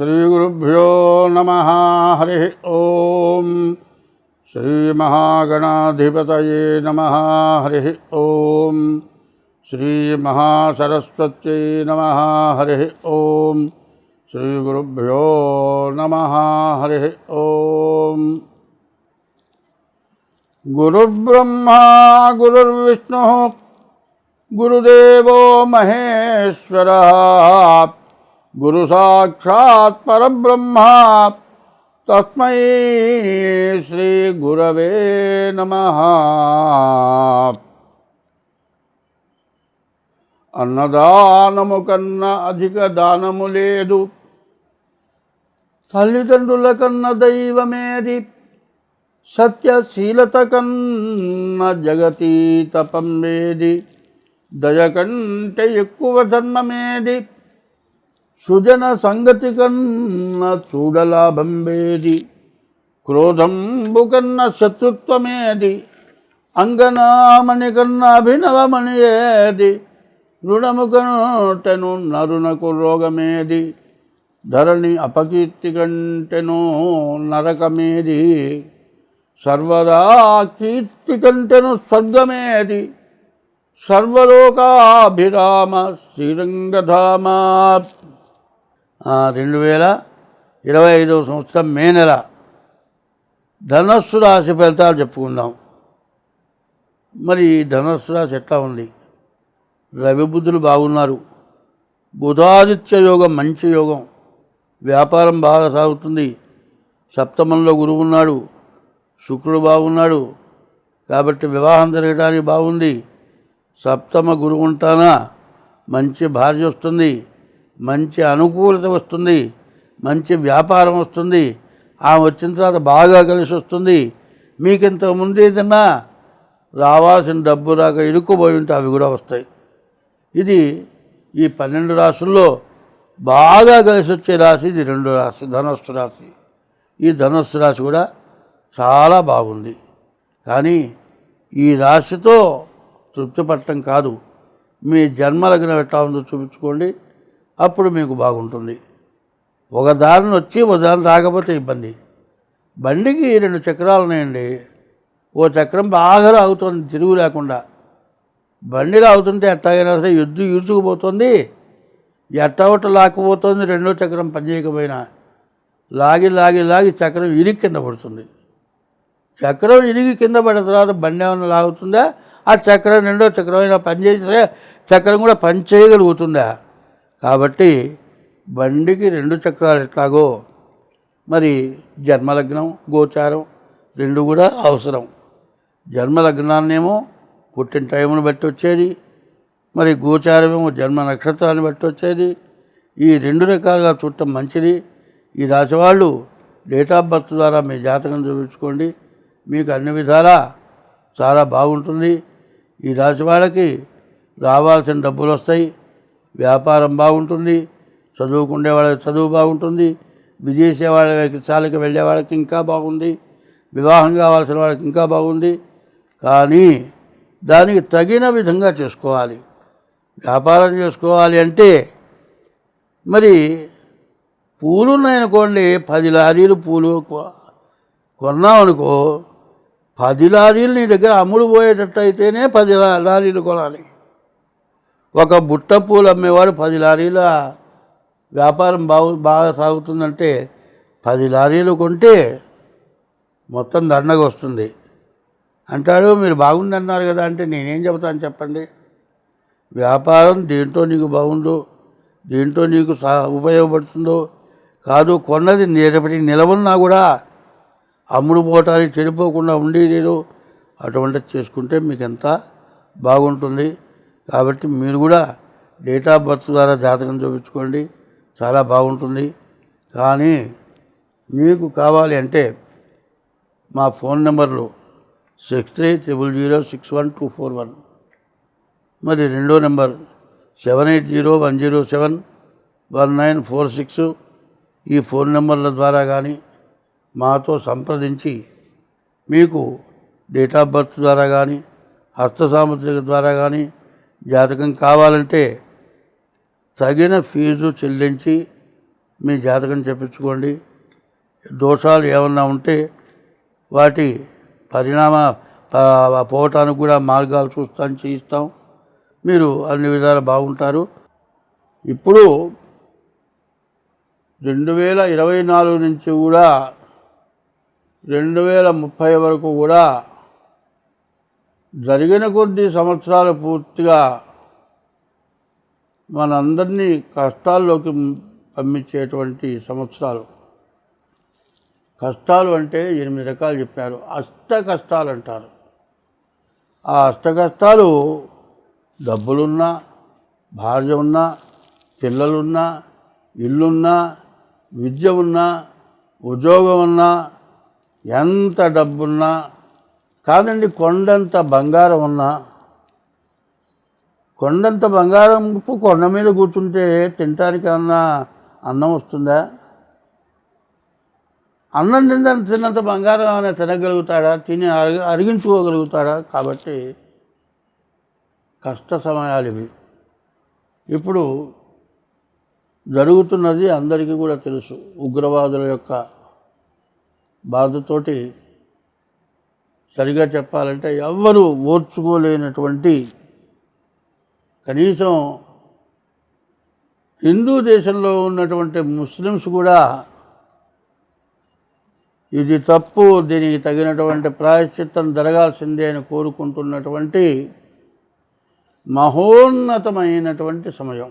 श्रीगुरुभ्यो नमः। हरि ओम। श्रीमहागणाधिपतये नमः। हरि ओम। श्रीमहासरस्वत्यै नमः। हरि ओम। श्रीगुरुभ्यो नमः। हरि ओम। गुरुर्ब्रह्मा गुरुर्विष्णुः गुरुदेवो महेश्वरः गुरु साक्षात् परब्रह्मा तस्मै श्री गुरवे नमः। అన్నదానము కన్నా అధిక దానము లేదు, తల్లిదండ్రుల కన్న దైవమేది, సత్యశీలత కన్న జగతీత పంబేది, దయ కంటే ఎక్కువ ధర్మమేది, సుజన సంగతి కన్న చూడలాభంబేది, క్రోధంబు కన్న శత్రుత్వమేది, అంగనామణి కన్న అభినవమణి ఏది, రుణము కంటెను నరునకు రోగమేది, ధరణి అపకీర్తి కంటెను నరకమేది, సర్వదా కీర్తి కంటెను స్వర్గమేది, సర్వలోకాభిరామ శ్రీరంగధామ. 2025వ సంవత్సరం మే నెల ధనస్సు రాశి ఫలితాలు చెప్పుకుందాం. మరి ధనస్సు రాశి ఎట్లా ఉంది? రవి బుధులు బాగున్నారు. బుధాదిత్య యోగం మంచి యోగం. వ్యాపారం బాగా సాగుతుంది. సప్తమంలో గురువు ఉన్నాడు, శుక్రుడు బాగున్నాడు కాబట్టి వివాహం జరగడానికి బాగుంది. సప్తమ గురువు ఉంటానా మంచి భార్య వస్తుంది, మంచి అనుకూలత వస్తుంది, మంచి వ్యాపారం వస్తుంది. ఆమె వచ్చిన తర్వాత బాగా కలిసి వస్తుంది. మీకు ఇంతకుముందు ఏదన్నా రావాల్సిన డబ్బు రాక ఇరుక్కుపోయి ఉంటే అవి కూడా వస్తాయి. ఇది ఈ 12 రాశుల్లో బాగా కలిసి వచ్చే రాశి ఇది 2 రాశి, ధనస్సు రాశి. ఈ ధనస్సు రాశి కూడా చాలా బాగుంది. కానీ ఈ రాశితో తృప్తి పట్టడం కాదు, మీ జన్మలగ్నం ఎట్లా ఉందో చూపించుకోండి, అప్పుడు మీకు బాగుంటుంది. ఒక దారిని వచ్చి ఒక దారిని రాకపోతే ఇబ్బంది. బండికి 2 చక్రాలు ఉన్నాయండి. ఓ చక్రం బాగా రాగుతుంది తిరుగు లేకుండా. బండి రాగుతుంటే ఎట్టాగైనా సరే ఎద్దు ఈడ్చుకుపోతుంది, ఎట్టవట లాక్కుపోతుంది. రెండో చక్రం పనిచేయకపోయినా లాగి లాగి లాగి చక్రం ఇరిగి కింద పడుతుంది. చక్రం ఇరిగి కింద పడిన తర్వాత బండి ఏమైనా లాగుతుందా? ఆ చక్రం రెండో చక్రం అయినా పనిచేస్తే చక్రం కూడా పని చేయగలుగుతుందా? కాబట్టి బండికి 2 చక్రాలు ఎట్లాగో మరి జన్మలగ్నం గోచారం 2 కూడా అవసరం. జన్మలగ్నాన్నేమో పుట్టిన టైంను బట్టి వచ్చేది, మరి గోచారమేమో జన్మ నక్షత్రాన్ని బట్టి వచ్చేది. ఈ 2 రకాలుగా చూడటం మంచిది. ఈ రాశి వాళ్ళు డేట్ ఆఫ్ బర్త్ ద్వారా మీ జాతకం చూపించుకోండి, మీకు అన్ని విధాలా చాలా బాగుంటుంది. ఈ రాశి వాళ్ళకి రావాల్సిన డబ్బులు వస్తాయి, వ్యాపారం బాగుంటుంది, చదువుకునే వాళ్ళకి చదువు బాగుంటుంది, విదేశీ వాళ్ళకి వెళ్ళే వాళ్ళకి ఇంకా బాగుంది, వివాహం కావాల్సిన వాళ్ళకి ఇంకా బాగుంది. కానీ దానికి తగిన విధంగా చేసుకోవాలి. వ్యాపారం చేసుకోవాలి అంటే మరి పూలు ఉన్నాయనుకోండి, 10 లారీలు పూలు కొన్నామనుకో, 10 లారీలు నీ దగ్గర అమ్ముడు పోయేటట్టు అయితేనే 10 లారీలు కొనాలి. ఒక బుట్ట పూలు అమ్మేవాడు 10 లారీల వ్యాపారం బాగా సాగుతుందంటే 10 లారీలు కొంటే మొత్తం దండగా వస్తుంది అంటాడు. మీరు బాగుందన్నారు కదా అంటే నేనేం చెబుతాను చెప్పండి? వ్యాపారం దేంట్లో నీకు బాగుందో, దేంట్లో నీకు ఉపయోగపడుతుందో కాదు, కొన్నది రేపటికి నిలవన్నా కూడా అమ్ముడు పోవటానికి చెడిపోకుండా ఉండేదేదో అటువంటిది చేసుకుంటే మీకు ఎంత బాగుంటుంది. కాబట్టి మీరు కూడా డేట్ ఆఫ్ బర్త్ ద్వారా జాతకం చూపించుకోండి, చాలా బాగుంటుంది. కానీ మీకు కావాలి అంటే మా ఫోన్ నెంబర్లు 6300061241, మరి రెండో నెంబర్ 7801071946. ఈ ఫోన్ నెంబర్ల ద్వారా కానీ మాతో సంప్రదించి మీకు డేట్ ఆఫ్ బర్త్ ద్వారా కానీ హస్త సాముద్రిక ద్వారా కానీ జాతకం కావాలంటే తగిన ఫీజు చెల్లించి మీ జాతకం చెప్పించుకోండి. దోషాలు ఏమన్నా ఉంటే వాటి పోవటానికి కూడా మార్గాలు చేయిస్తాం. మీరు అన్ని విధాలు బాగుంటారు. ఇప్పుడు 2024 నుంచి కూడా 2030 వరకు కూడా జరిగిన కొద్ది సంవత్సరాలు పూర్తిగా మనందరినీ కష్టాల్లోకి పంపించేటువంటి సంవత్సరాలు. కష్టాలు అంటే 8 రకాలు చెప్పారు. అష్ట కష్టాలు అంటారు. ఆ అష్ట కష్టాలు డబ్బులున్నా, భార్య ఉన్నా, పిల్లలున్నా, ఇల్లున్నా, విద్య ఉన్నా, ఉద్యోగం ఉన్నా, ఎంత డబ్బున్నా కాదండి, కొండంత బంగారం ఉన్నా, కొండంత బంగారం కొండ మీద కూర్చుంటే తినటానికి ఏమన్నా అన్నం వస్తుందా? అన్నం తిన్నంత బంగారం ఏమైనా తినగలుగుతాడా? తిని అరిగించుకోగలుగుతాడా? కాబట్టి కష్ట సమయాలు ఇవి. ఇప్పుడు జరుగుతున్నది అందరికీ కూడా తెలుసు. ఉగ్రవాదుల యొక్క బాధతోటి సరిగా చెప్పాలంటే ఎవ్వరూ ఓర్చుకోలేనటువంటి, కనీసం హిందూ దేశంలో ఉన్నటువంటి ముస్లిమ్స్ కూడా ఇది తప్పు, దీనికి తగినటువంటి ప్రాయశ్చిత్తం జరగాల్సిందే అని కోరుకుంటున్నటువంటి మహోన్నతమైనటువంటి సమయం.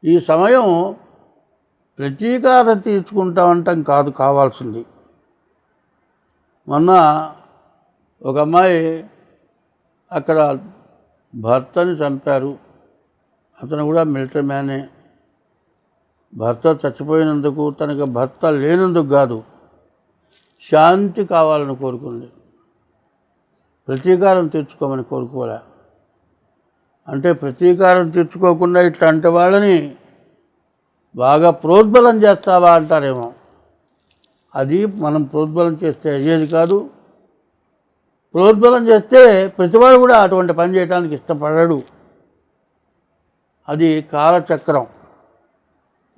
ఈ సమయం ప్రతీకారం తీర్చుకుంటామంటాం కాదు కావాల్సింది. మొన్న ఒక అమ్మాయి అక్కడ భర్తని చంపారు. అతను కూడా మిలిటరీ మ్యానే. భర్త చచ్చిపోయినందుకు, తనకు భర్త లేనందుకు కాదు, శాంతి కావాలని కోరుకుంది. ప్రతీకారం తీర్చుకోమని కోరుకోలే. అంటే ప్రతీకారం తీర్చుకోకుండా ఇట్లాంటి వాళ్ళని బాగా ప్రోద్బలం చేస్తావా అంటారేమో. అది మనం ప్రోద్బలం చేస్తే అయ్యేది కాదు. ప్రోద్బలం చేస్తే ప్రతివాడు కూడా అటువంటి పని చేయడానికి ఇష్టపడడు. అది కాలచక్రం.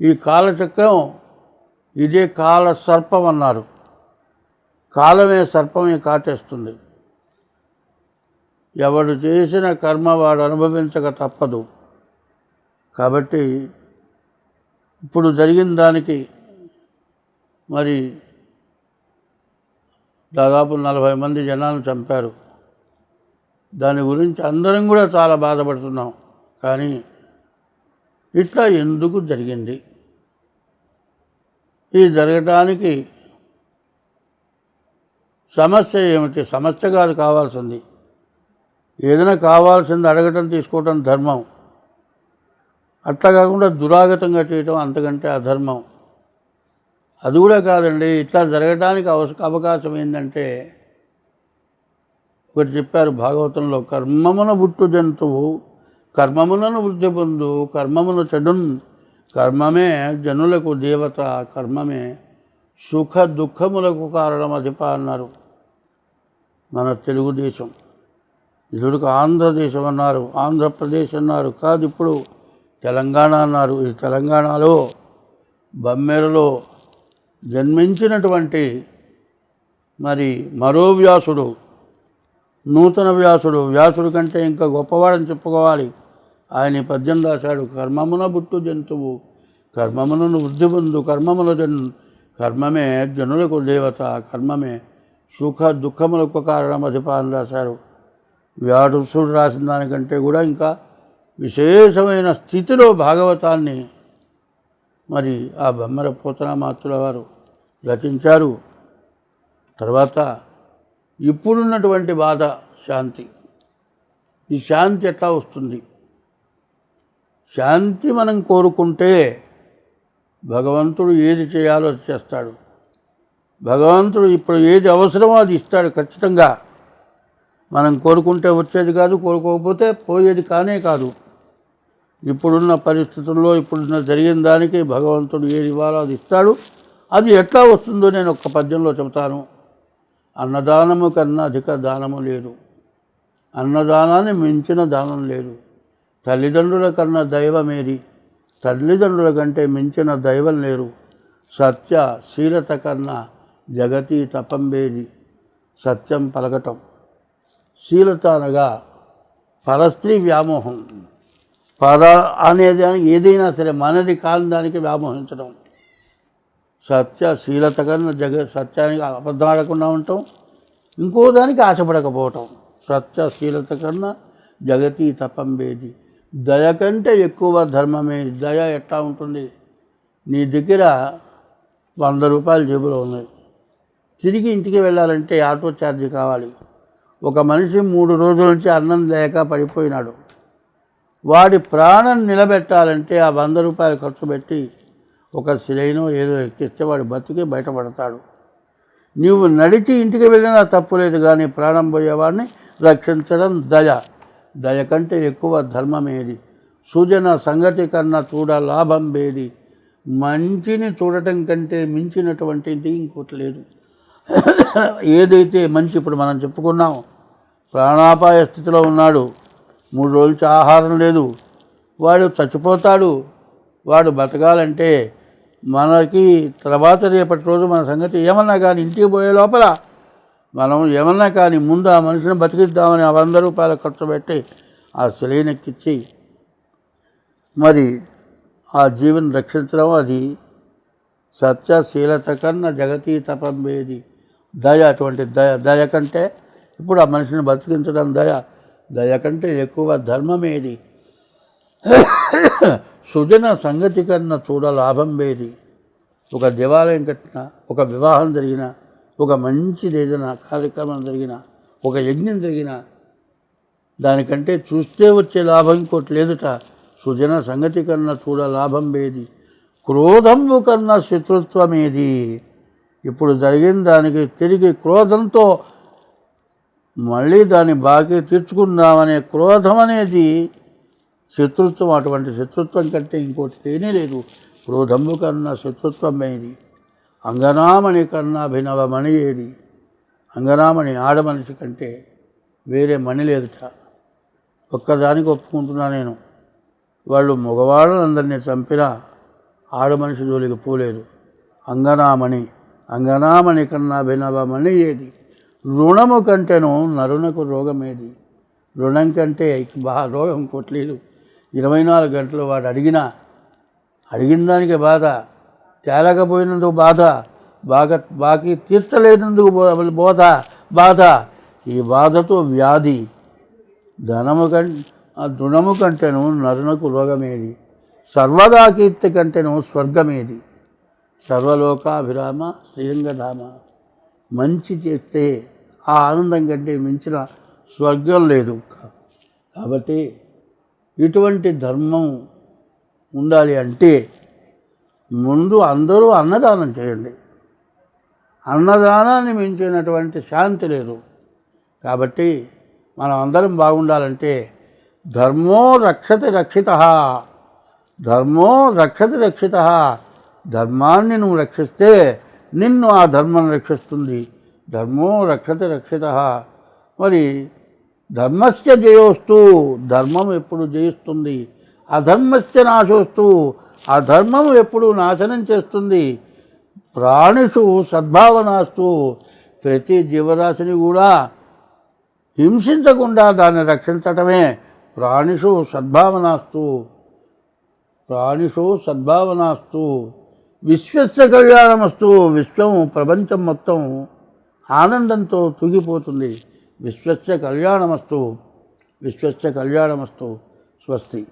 ఈ కాలచక్రం ఇదే కాల సర్పం అన్నారు. కాలమే సర్పమే కాటేస్తుంది. ఎవడు చేసిన కర్మ వాడు అనుభవించక తప్పదు. కాబట్టి ఇప్పుడు జరిగిన దానికి మరి దాదాపు 40 మంది జనాలను చంపారు. దాని గురించి అందరం కూడా చాలా బాధపడుతున్నాం. కానీ ఇట్లా ఎందుకు జరిగింది? ఇది జరగటానికి సమస్య ఏమిటి? సమస్య కాదు కావాల్సింది. ఏదైనా కావాల్సింది అడగటం, తీసుకోవటం ధర్మం. అట్లా కాకుండా దురాగతంగా చేయటం అంతకంటే అధర్మం. అది కూడా కాదండి. ఇట్లా జరగటానికి అవకాశం ఏంటంటే, ఒకటి చెప్పారు భాగవతంలో, కర్మమున పుట్టు జంతువు కర్మములను వృద్ధి పొందు, కర్మమును చెడున్, కర్మమే జనులకు దేవత, కర్మమే సుఖ దుఃఖములకు కారణం అధిప అన్నారు మన తెలుగుదేశం. ఇదివరకు ఆంధ్రదేశం అన్నారు, ఆంధ్రప్రదేశ్ అన్నారు, కాదు ఇప్పుడు తెలంగాణ అన్నారు. ఈ తెలంగాణలో బమ్మెరలో జన్మించినటువంటి మరి మరో వ్యాసుడు, నూతన వ్యాసుడు, వ్యాసుడు కంటే ఇంకా గొప్పవాడని చెప్పుకోవాలి. ఆయన పద్యం రాశాడు. కర్మమున పుట్టు జంతువు కర్మములను వృద్ధి పొందు, కర్మమే జనులకు దేవత, కర్మమే సుఖ దుఃఖములకు కారణం అధిప అని రాశారు. వ్యాసుడు రాసిన దానికంటే కూడా ఇంకా విశేషమైన స్థితిలో భాగవతాన్ని మరి ఆ బొమ్మర పోతనామాత్రుల వారు రచించారు. తర్వాత ఇప్పుడున్నటువంటి బాధ శాంతి. ఈ శాంతి ఎట్లా వస్తుంది? శాంతి మనం కోరుకుంటే భగవంతుడు ఏది చేయాలో అది చేస్తాడు. భగవంతుడు ఇప్పుడు ఏది అవసరమో అది ఇస్తాడు ఖచ్చితంగా. మనం కోరుకుంటే వచ్చేది కాదు, కోరుకోకపోతే పోయేది కానే కాదు. ఇప్పుడున్న పరిస్థితుల్లో, ఇప్పుడున్న జరిగిన దానికి భగవంతుడు ఏది ఇవ్వాలో అది ఇస్తాడు. అది ఎట్లా వస్తుందో నేను ఒక్క పద్యంలో చెబుతాను. అన్నదానము కన్నా అధిక దానము లేదు, అన్నదానాన్ని మించిన దానం లేదు. తల్లిదండ్రుల కన్నా దైవమేది, తల్లిదండ్రుల కంటే మించిన దైవం లేరు. సత్య శీలత కన్నా జగతి తపంబేది. సత్యం పలకటం. శీలత అనగా పరస్త్రీ వ్యామోహం. పర అనేది ఏదైనా సరే మనది కాని దానికి వ్యామోహించడం. సత్యశీలత కన్నా సత్యానికి అబద్ధం ఆడకుండా ఉండటం, ఇంకో దానికి ఆశపడకపోవటం. సత్యశీలత కన్నా జగతి తపంబేది. దయ కంటే ఎక్కువ ధర్మమే. దయ ఎట్లా ఉంటుంది? నీ దగ్గర 100 రూపాయలు జేబులో ఉన్నాయి, తిరిగి ఇంటికి వెళ్ళాలంటే ఆటో ఛార్జీ కావాలి. ఒక మనిషి 3 రోజుల నుంచి అన్నం లేక పడిపోయినాడు. వాడి ప్రాణం నిలబెట్టాలంటే ఆ 100 రూపాయలు ఖర్చు పెట్టి ఒక సిలైనో ఏదో ఎక్కిస్తే వాడు బతికి బయటపడతాడు. నీవు నడిచి ఇంటికి వెళ్ళినా తప్పు లేదు, కానీ ప్రాణం పోయేవాడిని రక్షించడం దయ. దయ కంటే ఎక్కువ ధర్మమేది. సుజన సంగతి కన్నా చూడ లాభం బేది. మంచిని చూడటం కంటే మించినటువంటిది ఇంకోటి లేదు. ఏదైతే మంచి, ఇప్పుడు మనం చెప్పుకున్నాం, ప్రాణాపాయ స్థితిలో ఉన్నాడు, 3 రోజుల నుంచి ఆహారం లేదు, వాడు చచ్చిపోతాడు. వాడు బతకాలంటే మనకి తర్వాత రేపటి రోజు మన సంగతి ఏమన్నా కానీ ఇంటికి పోయే లోపల మనం ఏమన్నా కానీ ముందు ఆ మనిషిని బతికిద్దామని ఆ 100 రూపాయలు ఖర్చు పెట్టి ఆ శిలైనెక్కిచ్చి మరి ఆ జీవిని రక్షించడం, అది సత్యశీలత కన్నా జగతి తపంబేది. దయ అటువంటి దయ కంటే, ఇప్పుడు ఆ మనిషిని బతికించడం దయ కంటే ఎక్కువ ధర్మమేది. సుజన సంగతి కన్నా చూడ లాభం వేది. ఒక దేవాలయం కట్టినా, ఒక వివాహం జరిగినా, ఒక మంచిది ఏదైనా కార్యక్రమం జరిగినా, ఒక యజ్ఞం జరిగినా, దానికంటే చూస్తే వచ్చే లాభం ఇంకోటి లేదుట. సుజన సంగతి కన్నా చూడ లాభం వేది. క్రోధము కన్నా శత్రుత్వమేది. ఇప్పుడు జరిగిన దానికి తిరిగి క్రోధంతో మళ్ళీ దాన్ని బాకీ తీర్చుకుందామనే క్రోధం అనేది శత్రుత్వం. అటువంటి శత్రుత్వం కంటే ఇంకోటి తేనే లేదు. క్రోధము కన్నా శత్రుత్వమేది. అంగనామణి కన్నా అభినవ మణి ఏది. అంగనామణి ఆడమనిషి కంటే వేరే మణి లేదుట. ఒక్కదానికి ఒప్పుకుంటున్నా నేను, వాళ్ళు మగవాళ్ళందరినీ చంపినా ఆడమనిషి జోలికి పోలేదు. అంగనామణి కన్నా అభినవ మణి ఏది. రుణము కంటేనూ నరునకు రోగమేది. రుణం కంటే రోగం కొట్లేదు. 24 గంటలు వాడు అడిగిన దానికి బాధ, తేలకపోయినందుకు బాధ, బాకీ తీర్చలేనందుకు బాధ. ఈ బాధతో వ్యాధి. రుణము కంటేను నరునకు రోగమేది. సర్వదా కీర్తి కంటేను స్వర్గమేది. సర్వలోకాభిరామ శ్రీరంగధామ. మంచి చేస్తే ఆ ఆనందం కంటే మించిన స్వర్గం లేదు. కాబట్టి ఇటువంటి ధర్మం ఉండాలి అంటే ముందు అందరూ అన్నదానం చేయండి. అన్నదానాన్ని మించినటువంటి శాంతి లేదు. కాబట్టి మనం అందరం బాగుండాలంటే ధర్మో రక్షతి రక్షితః. ధర్మాన్ని నువ్వు రక్షిస్తే నిన్ను ఆ ధర్మం రక్షిస్తుంది. ధర్మో రక్షతి రక్షితః. మరి ధర్మస్య జయోస్తు. ధర్మం ఎప్పుడు జయిస్తుంది. అధర్మస్య నాశోస్తు. అధర్మం ఎప్పుడు నాశనం చేస్తుంది. ప్రాణిషు సద్భావనాస్తు. ప్రతి జీవరాశిని కూడా హింసించకుండా దాన్ని రక్షించటమే ప్రాణిషు సద్భావనాస్తు. విశ్వస్య కళ్యాణమస్తు. విశ్వం, ప్రపంచం మొత్తం ఆనందంతో తూగిపోతుంది. విశ్వస్య కళ్యాణమస్తు. స్వస్తి.